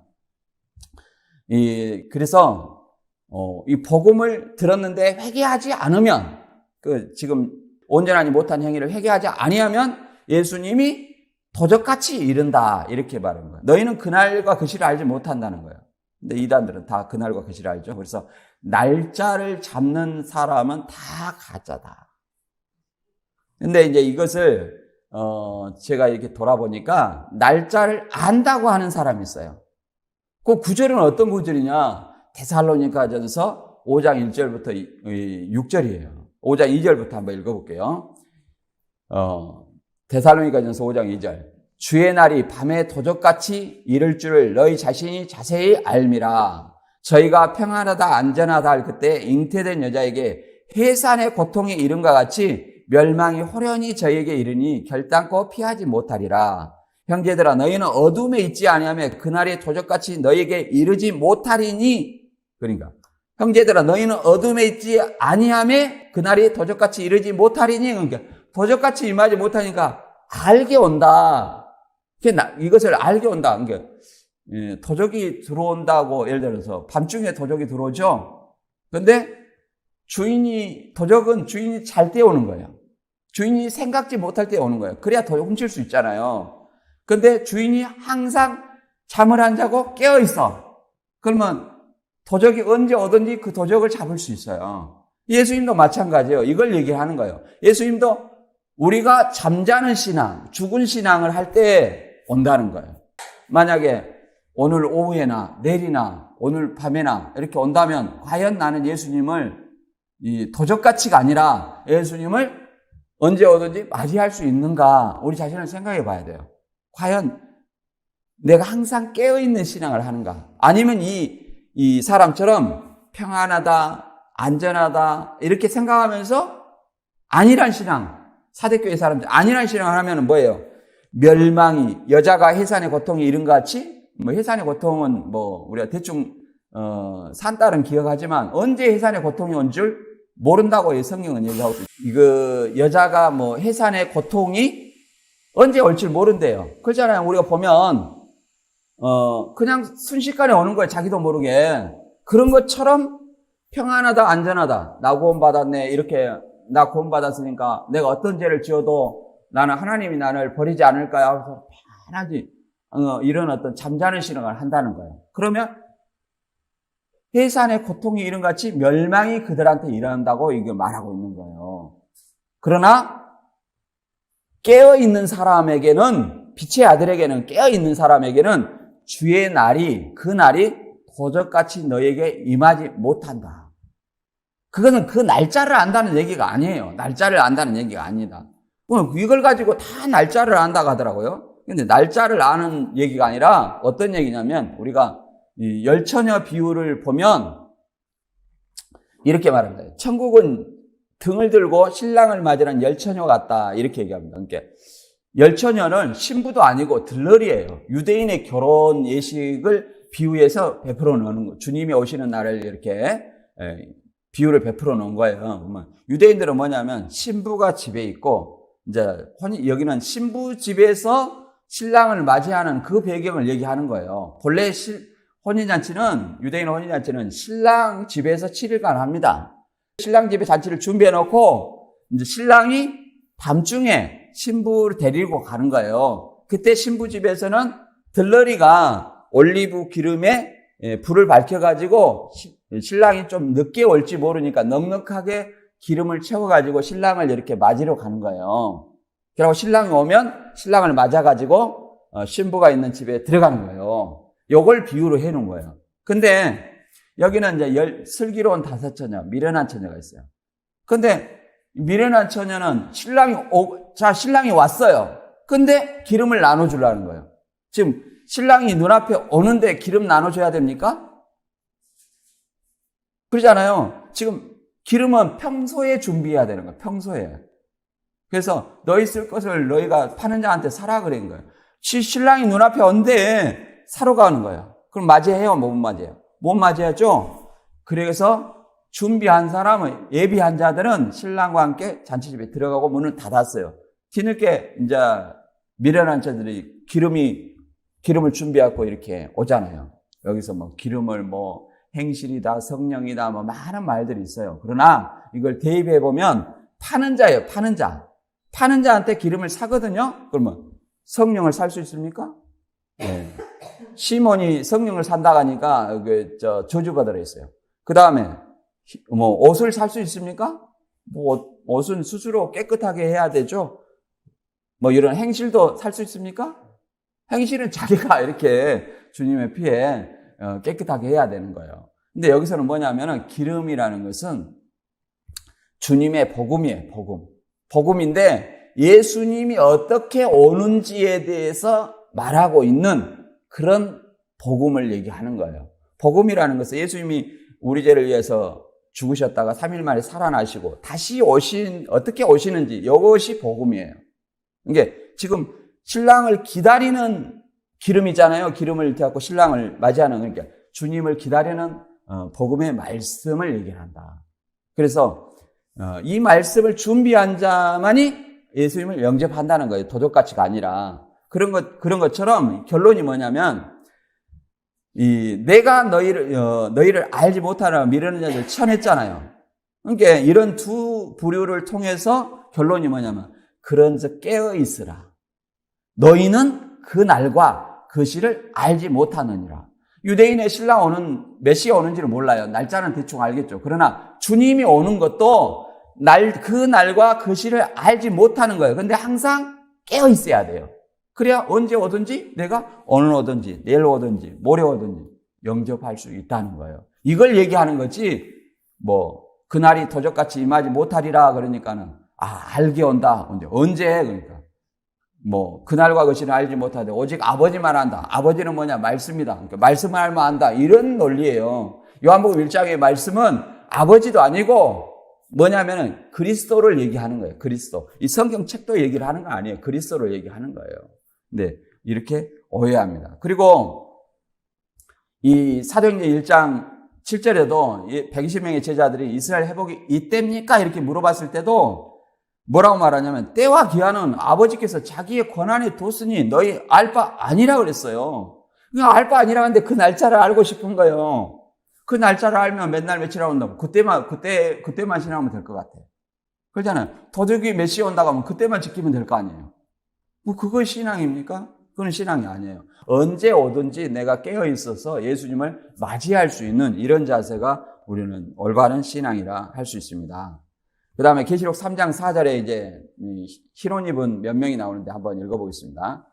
그래서 이 복음을 들었는데 회개하지 않으면, 지금 온전하지 못한 행위를 회개하지 아니하면 예수님이 도적같이 이른다 이렇게 말하는 거예요. 너희는 그날과 그 시를 알지 못한다는 거예요. 근데 이단들은 다 그날과 그 시를 알죠. 그래서 날짜를 잡는 사람은 다 가짜다. 근데 이제 이것을 제가 이렇게 돌아보니까 날짜를 안다고 하는 사람이 있어요. 그 구절은 어떤 구절이냐? 데살로니가전서 5장 1절부터 6절이에요. 5장 2절부터 한번 읽어볼게요. 데살로니가전서 5장 2절. 주의 날이 밤에 도적같이 이를 줄을 너희 자신이 자세히 알미라. 저희가 평안하다 안전하다 할 그때 잉태된 여자에게 해산의 고통에 이른과 같이 멸망이 호련히 저에게 이르니 결단코 피하지 못하리라. 형제들아 너희는 어둠에 있지 아니하며 그날이 도적같이 너희에게 이르지 못하리니. 그러니까 형제들아 너희는 어둠에 있지 아니하며 그날이 도적같이 이르지 못하리니. 그러니까 도적같이 임하지 못하니까 알게 온다. 이것을 알게 온다. 그러니까 도적이 들어온다고 예를 들어서 밤중에 도적이 들어오죠. 그런데 도적은 주인이 잘 때 오는 거예요. 주인이 생각지 못할 때 오는 거예요. 그래야 도적 훔칠 수 있잖아요. 그런데 주인이 항상 잠을 안 자고 깨어 있어. 그러면 도적이 언제 오든지 그 도적을 잡을 수 있어요. 예수님도 마찬가지예요. 이걸 얘기하는 거예요. 예수님도 우리가 잠자는 신앙, 죽은 신앙을 할 때 온다는 거예요. 만약에 오늘 오후에나 내일이나 오늘 밤에나 이렇게 온다면 과연 나는 예수님을 이 도적같이가 아니라 예수님을 언제 오든지 맞이할 수 있는가, 우리 자신을 생각해 봐야 돼요. 과연 내가 항상 깨어있는 신앙을 하는가, 아니면 이 사람처럼 평안하다, 안전하다 이렇게 생각하면서 아니란 신앙, 사대교회 사람들 아니란 신앙을 하면 뭐예요? 멸망이, 여자가 해산의 고통이 이른 것 같이, 해산의 고통은 우리가 대충 산딸은 기억하지만 언제 해산의 고통이 온 줄 모른다고 성경은 얘기하고 있어요. 이거 여자가 해산의 고통이 언제 올 줄 모른대요. 그렇잖아요. 우리가 보면 그냥 순식간에 오는 거예요. 자기도 모르게. 그런 것처럼 평안하다, 안전하다, 나 구원받았네, 이렇게 나 구원받았으니까 내가 어떤 죄를 지어도 나는 하나님이 나를 버리지 않을까요? 하면서 편하지 이런 어떤 잠자는 신앙을 한다는 거예요. 그러면 해산의 고통이 이런 같이 멸망이 그들한테 일어난다고 이게 말하고 있는 거예요. 그러나 깨어있는 사람에게는, 빛의 아들에게는, 깨어있는 사람에게는 주의 날이, 그 날이 도적같이 너에게 임하지 못한다. 그거는 그 날짜를 안다는 얘기가 아니에요. 날짜를 안다는 얘기가 아니다. 이걸 가지고 다 날짜를 안다고 하더라고요. 근데 날짜를 아는 얘기가 아니라 어떤 얘기냐면, 우리가 이 열처녀 비유를 보면 이렇게 말합니다. 천국은 등을 들고 신랑을 맞으는 열처녀 같다, 이렇게 얘기합니다. 그러니까 열처녀는 신부도 아니고 들러리예요. 유대인의 결혼 예식을 비유해서 베풀어 놓는 거. 주님이 오시는 날을 이렇게 비유를 베풀어 놓은 거예요. 유대인들은 뭐냐면 신부가 집에 있고, 이제 여기는 신부 집에서 신랑을 맞이하는 그 배경을 얘기하는 거예요. 본래 혼인잔치는, 유대인 혼인잔치는 신랑 집에서 7일간 합니다. 신랑 집에 잔치를 준비해 놓고 이제 신랑이 밤중에 신부를 데리고 가는 거예요. 그때 신부 집에서는 들러리가 올리브 기름에 불을 밝혀가지고 신랑이 좀 늦게 올지 모르니까 넉넉하게 기름을 채워가지고 신랑을 이렇게 맞으러 가는 거예요. 그리고 신랑이 오면 신랑을 맞아가지고 신부가 있는 집에 들어가는 거예요. 요걸 비유로 해놓은 거예요. 근데 여기는 이제 슬기로운 5처녀, 미련한 처녀가 있어요. 근데 미련한 처녀는 신랑이 왔어요. 근데 기름을 나눠주려는 거예요. 지금 신랑이 눈앞에 오는데 기름 나눠줘야 됩니까? 그러잖아요. 지금 기름은 평소에 준비해야 되는 거예요. 평소에. 그래서 너희 쓸 것을 너희가 파는 자한테 사라 그런 거예요. 신랑이 눈앞에 온대 사러 가는 거예요. 그럼 맞이해요? 못 맞이해요? 못 맞이하죠? 그래서 준비한 사람은, 예비한 자들은 신랑과 함께 잔치집에 들어가고 문을 닫았어요. 뒤늦게 이제 미련한 자들이 기름을 준비하고 이렇게 오잖아요. 여기서 기름을 행실이다, 성령이다, 많은 말들이 있어요. 그러나 이걸 대입해 보면 파는 자예요, 파는 자. 파는 자한테 기름을 사거든요? 그러면 성령을 살 수 있습니까? 네. 시몬이 성령을 산다고 하니까 저주받으라 했어요. 그 다음에 옷을 살 수 있습니까? 옷은 스스로 깨끗하게 해야 되죠. 이런 행실도 살 수 있습니까? 행실은 자기가 이렇게 주님의 피에 깨끗하게 해야 되는 거예요. 근데 여기서는 뭐냐면은 기름이라는 것은 주님의 복음이에요, 복음. 복음인데 예수님이 어떻게 오는지에 대해서 말하고 있는 그런 복음을 얘기하는 거예요. 복음이라는 것은 예수님이 우리 죄를 위해서 죽으셨다가 3일 만에 살아나시고 다시 어떻게 오시는지 이것이 복음이에요. 이게 지금 신랑을 기다리는 기름이잖아요. 기름을 이렇게 갖고 신랑을 맞이하는, 그러니까 주님을 기다리는 복음의 말씀을 얘기를 한다. 그래서 이 말씀을 준비한 자만이 예수님을 영접한다는 거예요. 도적가치가 아니라. 그런 것처럼 결론이 뭐냐면, 내가 너희를 알지 못하라 미르는 자들 쳐냈잖아요. 그러니까 이런 두 부류를 통해서 결론이 뭐냐면, 그런즉 깨어 있으라. 너희는 그 날과 그 시를 알지 못하느니라. 유대인의 신랑 몇 시에 오는지를 몰라요. 날짜는 대충 알겠죠. 그러나 주님이 오는 것도 그 날과 그 시를 알지 못하는 거예요. 근데 항상 깨어 있어야 돼요. 그래야 언제 오든지 내가 오늘 오든지 내일 오든지 모레 오든지 영접할 수 있다는 거예요. 이걸 얘기하는 거지, 그날이 도적같이 임하지 못하리라 그러니까는, 알게 온다. 언제? 그러니까. 그날과 그 시를 알지 못하되 오직 아버지만 안다. 아버지는 뭐냐? 말씀이다. 그러니까 말씀을 알면 안다. 이런 논리예요. 요한복음 1장의 말씀은 아버지도 아니고 뭐냐면은 그리스도를 얘기하는 거예요. 그리스도. 이 성경책도 얘기를 하는 거 아니에요. 그리스도를 얘기하는 거예요. 네, 이렇게 오해합니다. 그리고 이 사도행전 1장 7절에도 120명의 제자들이 이스라엘 회복이 이때입니까? 이렇게 물어봤을 때도 뭐라고 말하냐면, 때와 기한은 아버지께서 자기의 권한에 뒀으니 너희 알 바 아니라 그랬어요. 그냥 알 바 아니라 하는데 그 날짜를 알고 싶은 거예요. 그 날짜를 알면 맨날 며칠 온다고 그때만 신앙하면 될 것 같아요. 그러잖아요. 도둑이 몇 시에 온다고 하면 그때만 지키면 될 거 아니에요. 그거 신앙입니까? 그건 신앙이 아니에요. 언제 오든지 내가 깨어 있어서 예수님을 맞이할 수 있는 이런 자세가 우리는 올바른 신앙이라 할 수 있습니다. 그 다음에 계시록 3장 4절에 이제 흰옷 입은 몇 명이 나오는데 한번 읽어보겠습니다.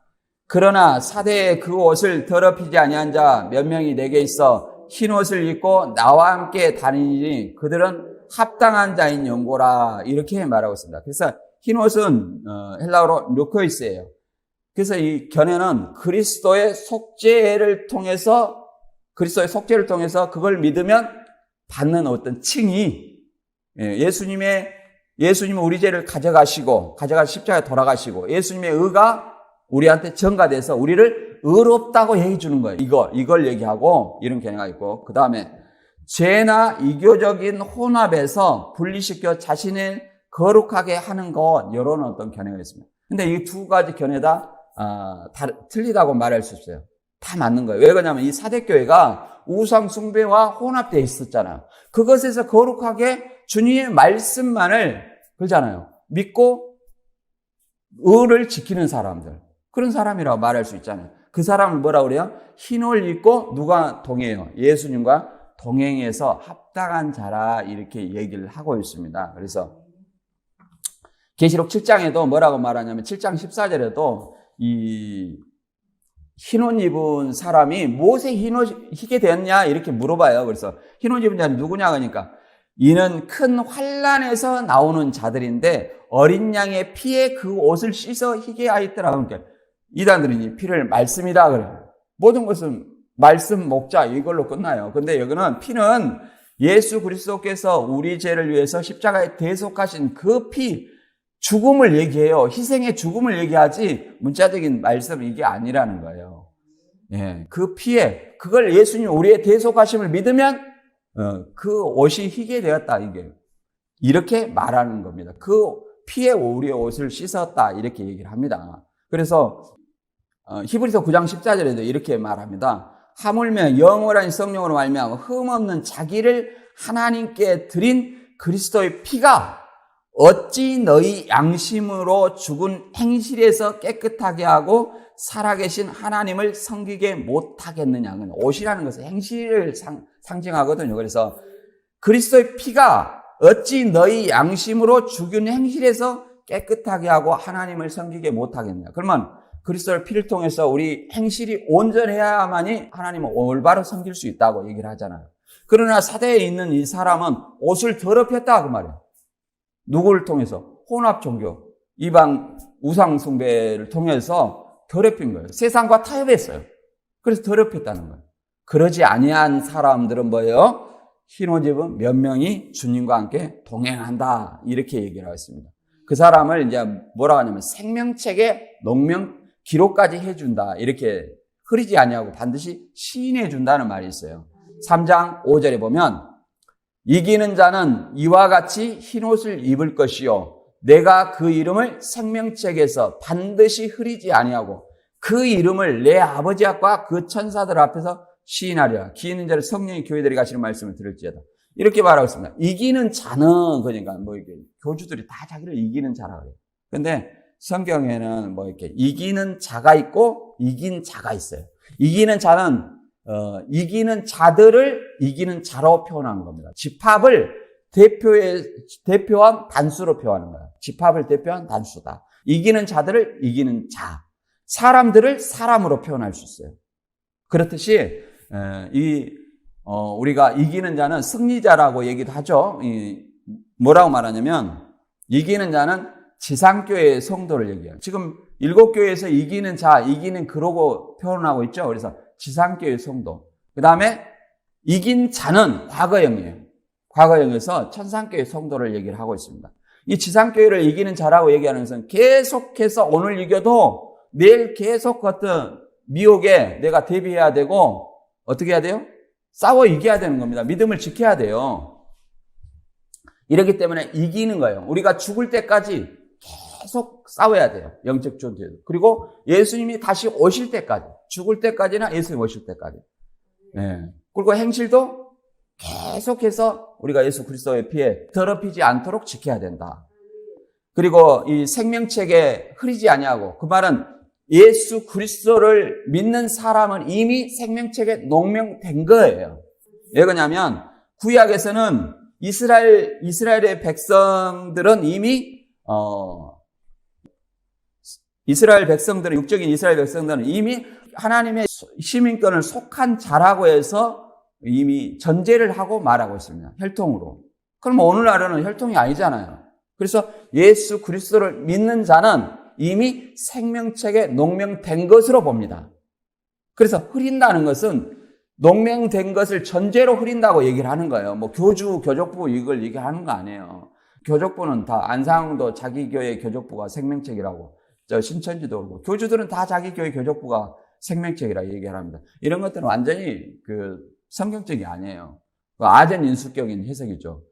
그러나 사대에 그 옷을 더럽히지 아니한 자 몇 명이 내게 있어 흰옷을 입고 나와 함께 다니니 그들은 합당한 자인 연고라, 이렇게 말하고 있습니다. 그래서 흰옷은 헬라어로 루코이스예요. 그래서 이 견해는 그리스도의 속죄를 통해서 그걸 믿으면 받는 어떤 칭이, 예수님은 우리 죄를 가져가시고 십자가에 돌아가시고 예수님의 의가 우리한테 전가돼서 우리를 의롭다고 얘기해 주는 거예요. 이걸 얘기하고 이런 견해가 있고, 그 다음에 죄나 이교적인 혼합에서 분리시켜 자신을 거룩하게 하는 것, 이런 어떤 견해가 있습니다. 근데 이 두 가지 견해 다 틀리다고 말할 수 있어요. 다 맞는 거예요. 왜 그러냐면 이 사대교회가 우상 숭배와 혼합되어 있었잖아요. 그것에서 거룩하게 주님의 말씀만을 그러잖아요. 믿고 의를 지키는 사람들, 그런 사람이라고 말할 수 있잖아요. 그 사람을 뭐라고 그래요? 흰옷 입고 누가 동행해요? 예수님과 동행해서 합당한 자라, 이렇게 얘기를 하고 있습니다. 그래서 계시록 7장에도 뭐라고 말하냐면 7장 14절에도 이 흰옷 입은 사람이 무엇에 희게 되었냐 이렇게 물어봐요. 그래서 흰옷 입은 자는 누구냐 그러니까, 이는 큰 환난에서 나오는 자들인데 어린 양의 피에 그 옷을 씻어 희게 하였더라. 그러니까 이단들은 이 피를 말씀이다 그래요. 모든 것은 말씀 먹자 이걸로 끝나요. 근데 여기는 피는 예수 그리스도께서 우리 죄를 위해서 십자가에 대속하신 그 피, 죽음을 얘기해요. 희생의 죽음을 얘기하지 문자적인 말씀 이게 아니라는 거예요. 예, 그 피에, 그걸 예수님 우리의 대속하심을 믿으면 그 옷이 희게 되었다, 이렇게 말하는 겁니다. 그 피에 우리의 옷을 씻었다, 이렇게 얘기를 합니다. 그래서 히브리서 9장 14절에도 이렇게 말합니다. 하물며 영원한 성령으로 말미암아 흠없는 자기를 하나님께 드린 그리스도의 피가 어찌 너희 양심으로 죽은 행실에서 깨끗하게 하고 살아계신 하나님을 섬기게 못하겠느냐. 옷이라는 것은 행실을 상징하거든요. 그래서 그리스도의 피가 어찌 너희 양심으로 죽은 행실에서 깨끗하게 하고 하나님을 섬기게 못하겠느냐. 그러면 그리스도의 피를 통해서 우리 행실이 온전해야만이 하나님을 올바로 섬길 수 있다고 얘기를 하잖아요. 그러나 사대에 있는 이 사람은 옷을 더럽혔다 그 말이에요. 누구를 통해서? 혼합 종교, 이방 우상 숭배를 통해서 더럽힌 거예요. 세상과 타협했어요. 그래서 더럽혔다는 거예요. 그러지 아니한 사람들은 뭐예요? 흰 옷 입은 몇 명이 주님과 함께 동행한다. 이렇게 얘기를 하고 있습니다. 그 사람을 이제 뭐라고 하냐면 생명책에 농명 기록까지 해준다. 이렇게 흐리지 아니하고 반드시 시인해 준다는 말이 있어요. 3장 5절에 보면 이기는 자는 이와 같이 흰 옷을 입을 것이요 내가 그 이름을 생명책에서 반드시 흐리지 아니하고 그 이름을 내 아버지 앞과 그 천사들 앞에서 시인하리라. 기이는 자를 성령이 교회들이 가시는 말씀을 들을지어다. 이렇게 말하고 있습니다. 이기는 자는 그러니까 뭐 이게 교주들이 다 자기를 이기는 자라 그래요. 근데 성경에는 뭐 이렇게 이기는 자가 있고 이긴 자가 있어요. 이기는 자는 이기는 자들을 이기는 자로 표현한 겁니다. 집합을 대표한 단수로 표현하는 거예요. 집합을 대표한 단수다. 이기는 자들을 이기는 자. 사람들을 사람으로 표현할 수 있어요. 그렇듯이 우리가 이기는 자는 승리자라고 얘기도 하죠. 뭐라고 말하냐면 이기는 자는 지상교회의 성도를 얘기해요. 지금 7교회에서 이기는 자, 이기는 그러고 표현하고 있죠. 그래서 지상교회의 성도. 그 다음에 이긴 자는 과거형이에요. 과거형에서 천상교회의 성도를 얘기를 하고 있습니다. 이 지상교회를 이기는 자라고 얘기하는 것은 계속해서 오늘 이겨도 내일 계속 어떤 미혹에 내가 대비해야 되고 어떻게 해야 돼요? 싸워 이겨야 되는 겁니다. 믿음을 지켜야 돼요. 이렇기 때문에 이기는 거예요. 우리가 죽을 때까지 계속 싸워야 돼요. 영적 존재도. 그리고 예수님이 다시 오실 때까지, 죽을 때까지나 예수님 오실 때까지. 네. 그리고 행실도 계속해서 우리가 예수 그리스도의 피에 더럽히지 않도록 지켜야 된다. 그리고 이 생명책에 흐리지 아니하고 그 말은 예수 그리스도를 믿는 사람은 이미 생명책에 농명된 거예요. 왜 그러냐면 구약에서는 이스라엘의 백성들은 이미 육적인 이스라엘 백성들은 이미 하나님의 시민권을 속한 자라고 해서 이미 전제를 하고 말하고 있습니다. 혈통으로. 그럼 오늘날은 혈통이 아니잖아요. 그래서 예수 그리스도를 믿는 자는 이미 생명책에 농명된 것으로 봅니다. 그래서 흐린다는 것은 농명된 것을 전제로 흐린다고 얘기를 하는 거예요. 뭐 교족부 이걸 얘기하는 거 아니에요. 교족부는 다 안상도 자기 교회 교족부가 생명책이라고, 신천지도 그렇고 교주들은 다 자기 교회 교족부가 생명책이라고 얘기를 합니다. 이런 것들은 완전히 성경적이 아니에요. 아전인수격인 해석이죠.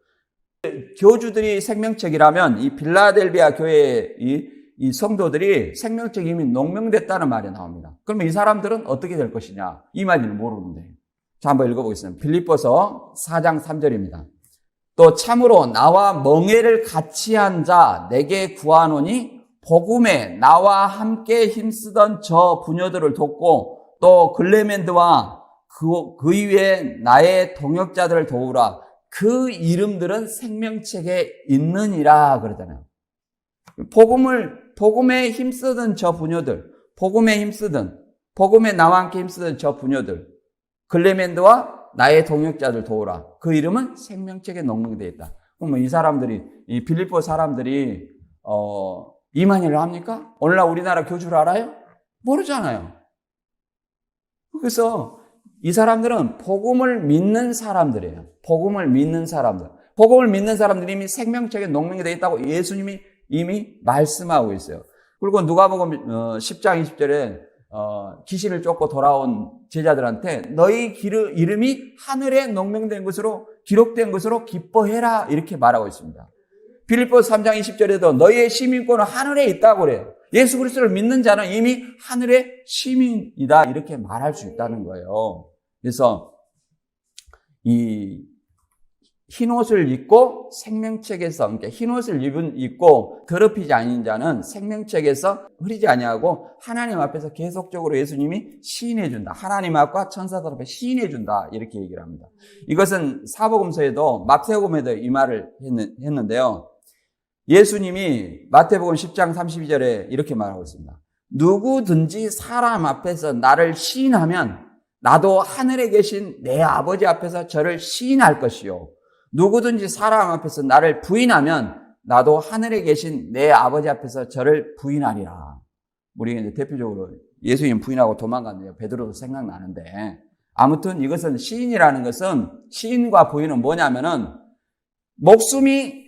교주들이 생명책이라면 이 빌라델비아 교회의 이 성도들이 생명책이 이미 농명됐다는 말이 나옵니다. 그러면 이 사람들은 어떻게 될 것이냐? 이 말을 모르는데. 자, 한번 읽어보겠습니다. 빌립보서 4장 3절입니다. 또 참으로 나와 멍에를 같이 한 자 내게 구하노니 복음에 나와 함께 힘쓰던 저 부녀들을 돕고 또 글레멘드와 그 이외에 나의 동역자들을 도우라. 그 이름들은 생명책에 있느니라 그러잖아요. 복음에 힘쓰던 저 부녀들, 복음에 나와 함께 힘쓰던 저 부녀들, 글레멘드와 나의 동역자들 도우라. 그 이름은 생명책에 농명되어 있다. 그러면 이 사람들이, 이 빌립보 사람들이, 이만희를 합니까? 오늘날 우리나라 교주를 알아요? 모르잖아요. 그래서 이 사람들은 복음을 믿는 사람들이에요. 복음을 믿는 사람들이 이미 생명책에 농명이 되어 있다고 예수님이 이미 말씀하고 있어요. 그리고 누가복음 10장 20절에 귀신을 쫓고 돌아온 제자들한테 너희 이름이 하늘에 농명된 것으로 기록된 것으로 기뻐해라 이렇게 말하고 있습니다. 빌립보서 3장 20절에도 너희의 시민권은 하늘에 있다고 그래요. 예수 그리스도를 믿는 자는 이미 하늘의 시민이다 이렇게 말할 수 있다는 거예요. 그래서 이 흰옷을 입고 생명책에서, 그러니까 흰옷을 입고 더럽히지 아닌 자는 생명책에서 흐리지 아니하고 하나님 앞에서 계속적으로 예수님이 시인해준다. 하나님 앞과 천사들 앞에 시인해준다. 이렇게 얘기를 합니다. 이것은 사복음서에도 마태복음에도 이 말을 했는데요. 예수님이 마태복음 10장 32절에 이렇게 말하고 있습니다. 누구든지 사람 앞에서 나를 시인하면 나도 하늘에 계신 내 아버지 앞에서 저를 시인할 것이요. 누구든지 사람 앞에서 나를 부인하면 나도 하늘에 계신 내 아버지 앞에서 저를 부인하리라. 우리가 이제 대표적으로 예수님 부인하고 도망갔는데 베드로도 생각나는데 아무튼 이것은 시인이라는 것은, 시인과 부인은 뭐냐면은 목숨이,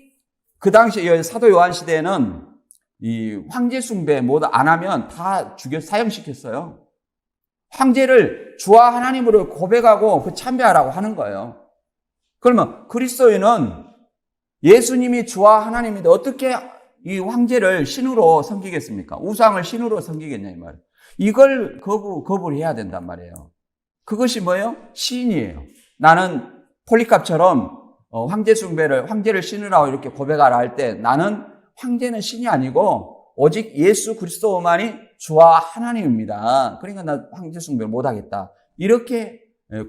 그 당시 사도 요한 시대에는 이 황제 숭배 모두 안 하면 다 사형시켰어요. 황제를 주와 하나님으로 고백하고 그 참배하라고 하는 거예요. 그러면 그리스도인은 예수님이 주와 하나님인데 어떻게 이 황제를 신으로 섬기겠습니까? 우상을 신으로 섬기겠냐 이 말이에요. 이걸 거부를 해야 된단 말이에요. 그것이 뭐예요? 시인이에요. 나는 폴리캅처럼 황제를 신으라고 이렇게 고백하라 할 때 나는 황제는 신이 아니고 오직 예수 그리스도만이 주와 하나님입니다. 그러니까 나 황제 숭배를 못하겠다. 이렇게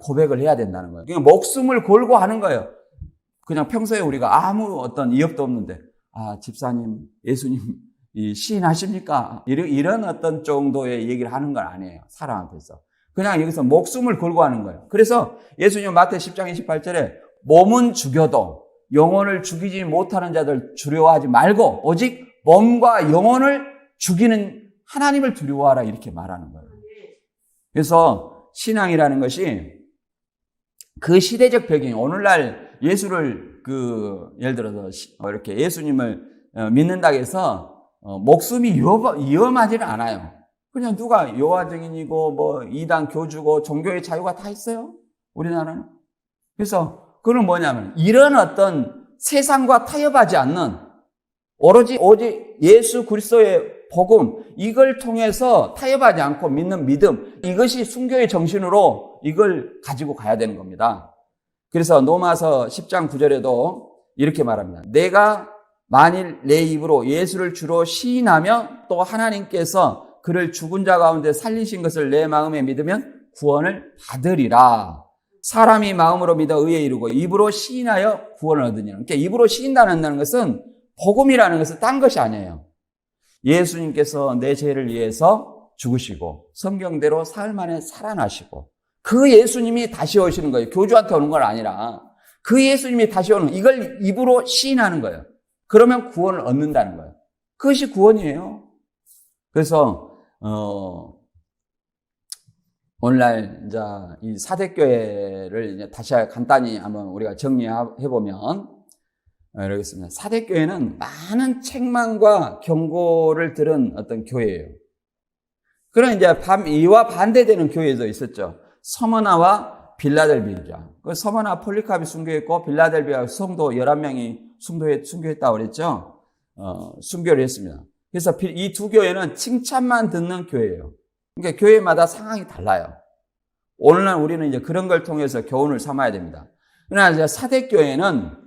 고백을 해야 된다는 거예요. 그러니까 목숨을 걸고 하는 거예요. 그냥 평소에 우리가 아무 어떤 이업도 없는데, 집사님, 예수님, 시인하십니까? 이런 어떤 정도의 얘기를 하는 건 아니에요. 사람 앞에서. 그냥 여기서 목숨을 걸고 하는 거예요. 그래서 예수님 마태 10장 28절에 몸은 죽여도 영혼을 죽이지 못하는 자들 두려워하지 말고 오직 몸과 영혼을 죽이는 하나님을 두려워하라 이렇게 말하는 거예요. 그래서 신앙이라는 것이 그 시대적 배경, 오늘날 예수를 예를 들어서 이렇게 예수님을 믿는다고 해서 목숨이 위험하지는 않아요. 그냥 누가 여호와 증인이고 이단 교주고 종교의 자유가 다 있어요. 우리나라는. 그래서 그건 뭐냐면 이런 어떤 세상과 타협하지 않는 오직 예수 그리스도의 복음, 이걸 통해서 타협하지 않고 믿는 믿음, 이것이 순교의 정신으로 이걸 가지고 가야 되는 겁니다. 그래서 로마서 10장 9절에도 이렇게 말합니다. 내가 만일 내 입으로 예수를 주로 시인하며 또 하나님께서 그를 죽은 자 가운데 살리신 것을 내 마음에 믿으면 구원을 받으리라. 사람이 마음으로 믿어 의에 이르고 입으로 시인하여 구원을 얻으니라. 그러니까 입으로 시인한다는 것은 복음이라는 것은 딴 것이 아니에요. 예수님께서 내 죄를 위해서 죽으시고 성경대로 사흘 만에 살아나시고 그 예수님이 다시 오시는 거예요. 교주한테 오는 건 아니라 그 예수님이 다시 오는, 이걸 입으로 시인하는 거예요. 그러면 구원을 얻는다는 거예요. 그것이 구원이에요. 그래서 오늘날 이제 이 사대교회를 이제 다시 간단히 한번 우리가 정리해 보면 이렇게 있습니다. 사대교회는 많은 책망과 경고를 들은 어떤 교회예요. 그런 이제 이와 반대되는 교회도 있었죠. 서머나와 빌라델비아. 그 서머나 폴리캅이 순교했고 빌라델비아 성도 11명이 순교했다고 그랬죠. 순교를 했습니다. 그래서 이 두 교회는 칭찬만 듣는 교회예요. 그러니까 교회마다 상황이 달라요. 오늘날 우리는 이제 그런 걸 통해서 교훈을 삼아야 됩니다. 그러나 이제 사대교회는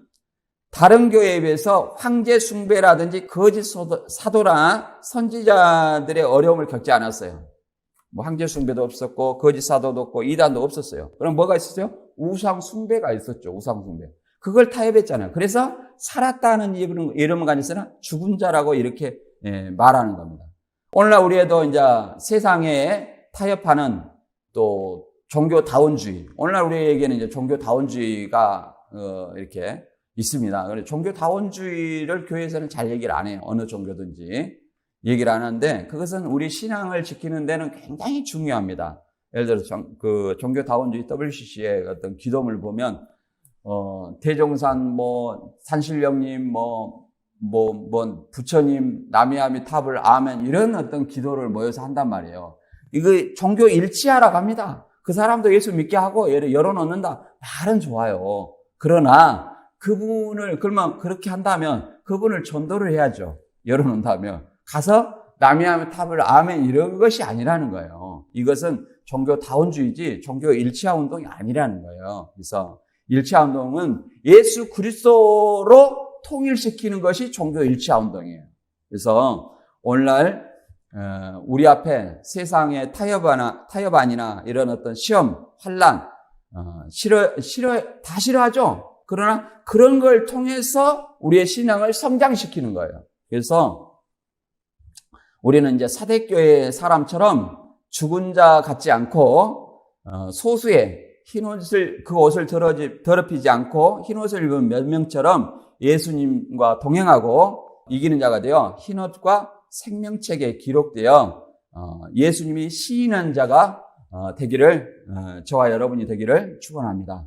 다른 교회에 비해서 황제 숭배라든지 거짓 사도나 선지자들의 어려움을 겪지 않았어요. 황제 숭배도 없었고 거짓 사도도 없고 이단도 없었어요. 그럼 뭐가 있었어요? 우상 숭배가 있었죠. 우상 숭배. 그걸 타협했잖아요. 그래서 살았다는 이름을 가지고는 죽은 자라고 이렇게 말하는 겁니다. 오늘날 우리에도 이제 세상에 타협하는 또 종교다원주의. 오늘날 우리에게는 이제 종교다원주의가 이렇게 있습니다. 그래서 종교다원주의를 교회에서는 잘 얘기를 안 해요. 어느 종교든지 얘기를 안 하는데 그것은 우리 신앙을 지키는 데는 굉장히 중요합니다. 예를 들어서 그 종교다원주의 WCC의 어떤 기도문을 보면 대종산 산신령님 부처님 나미아미 탑을 아멘 이런 어떤 기도를 모여서 한단 말이에요. 이거 종교 일치하라고 합니다. 그 사람도 예수 믿게 하고 열어놓는다. 말은 좋아요. 그러나 그분을 그러면 그렇게 한다면 그분을 전도를 해야죠. 열어놓는다면 가서 나미아미 탑을 아멘 이런 것이 아니라는 거예요. 이것은 종교다원주의지 종교 일치화 운동이 아니라는 거예요. 그래서 일치화 운동은 예수 그리스도로 통일시키는 것이 종교 일치화 운동이에요. 그래서 오늘날 우리 앞에 세상의 타협안이나 이런 어떤 시험, 환난 다 싫어하죠. 그러나 그런 걸 통해서 우리의 신앙을 성장시키는 거예요. 그래서 우리는 이제 사대교회 사람처럼 죽은 자 같지 않고 소수의 그 옷을 더럽히지 않고 흰옷을 입은 몇 명처럼 예수님과 동행하고 이기는 자가 되어 흰옷과 생명책에 기록되어 예수님이 시인한 자가 되기를, 저와 여러분이 되기를 축원합니다.